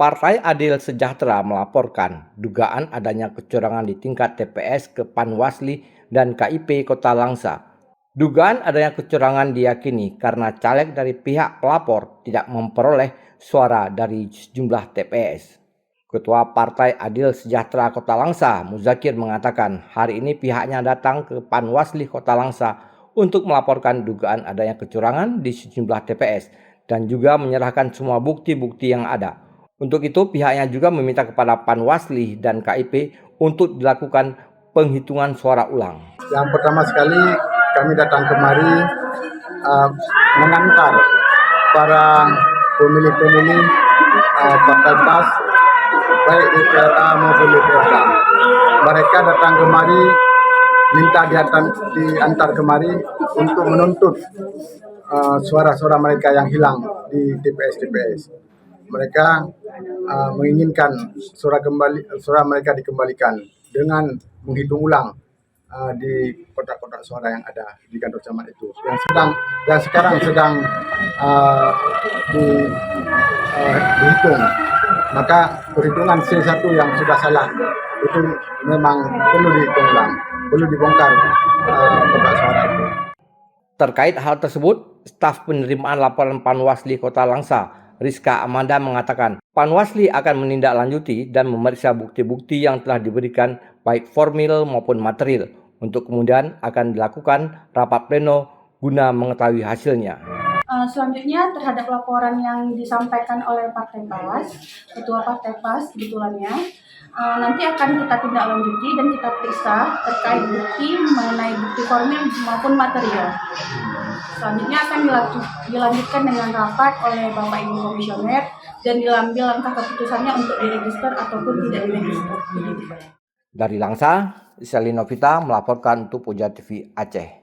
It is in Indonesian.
Partai Adil Sejahtera melaporkan dugaan adanya kecurangan di tingkat TPS ke Panwasli dan KIP Kota Langsa. Dugaan adanya kecurangan diyakini karena caleg dari pihak pelapor tidak memperoleh suara dari sejumlah TPS. Ketua Partai Adil Sejahtera Kota Langsa, Muzakir, mengatakan hari ini pihaknya datang ke Panwasli Kota Langsa untuk melaporkan dugaan adanya kecurangan di sejumlah TPS dan juga menyerahkan semua bukti-bukti yang ada. Untuk itu pihaknya juga meminta kepada Panwasli dan KIP untuk dilakukan penghitungan suara ulang. Yang pertama sekali kami datang kemari mengantar para pemilih-pemilih Partai PAS baik di DPRA maupun di DPRD. Mereka datang kemari minta diantar kemari untuk menuntut suara-suara mereka yang hilang di TPS-TPS. Mereka menginginkan suara mereka dikembalikan dengan menghitung ulang di kotak-kotak suara yang ada di kantor camat itu, yang sekarang sedang dihitung. Maka perhitungan C1 yang sudah salah itu memang perlu dihitung ulang, perlu dibongkar kotak suara itu. Terkait hal tersebut, staf penerimaan laporan Panwasli Kota Langsa, Rizka Amanda, mengatakan Panwasli akan menindaklanjuti dan memeriksa bukti-bukti yang telah diberikan baik formil maupun material, untuk kemudian akan dilakukan rapat pleno guna mengetahui hasilnya. Selanjutnya terhadap laporan yang disampaikan oleh Partai PAS, Ketua Partai PAS kebetulannya, nanti akan kita tindak lanjuti dan kita periksa terkait bukti mengenai bukti formil maupun material. Selanjutnya akan dilanjutkan dengan rapat oleh Bapak Ibu Komisioner dan diambil langkah keputusannya untuk diregister ataupun tidak diregister. Dari Langsa, Isyali Novita melaporkan untuk Puja TV Aceh.